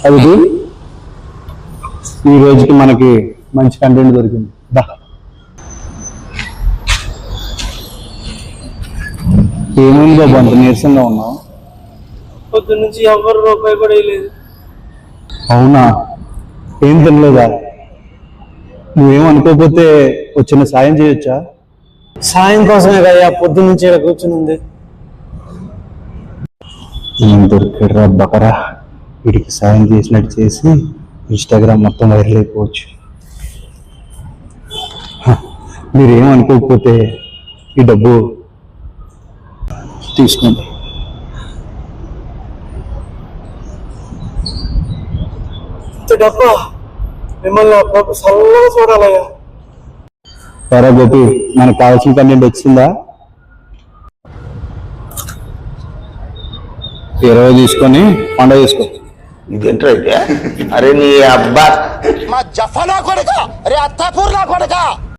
అది ఈ రోజుకి మనకి మంచి కంటెంట్ దొరికింది. ఏమైంది బాబు అంత నీరసంగా ఉన్నావు? పొద్దు నుంచి ఎవరు రూపాయి కూడా వేయలేదు. అవునా? ఏం తినలేదా? నువ్వేం అనుకోకపోతే వచ్చిన సాయం చేయొచ్చా? సాయం కోసమే కదా పొద్దు నుంచి ఇక్కడ కూర్చుని ఉంది. ఏం దొరికాడురా బకరా, వీడికి సాయం చేసినట్టు చేసి ఇన్స్టాగ్రామ్ మొత్తం వైరల్ అయిపోవచ్చు. మీరేం అనుకోకపోతే ఈ డబ్బు తీసుకోండి. డబ్బా మిమ్మల్ని అప్పుడు చల్లగా చూడాలయ్యా. సరే గోపి, మనకు కావాల్సిన కంటెంట్ వచ్చిందా? 20 తీసుకొని పండుగ చేసుకో. ఇదేంటో అయితే, అరే నీ అబ్బా మా జఫనా కొడక, అరే అత్తాపూర్ నా కొడక.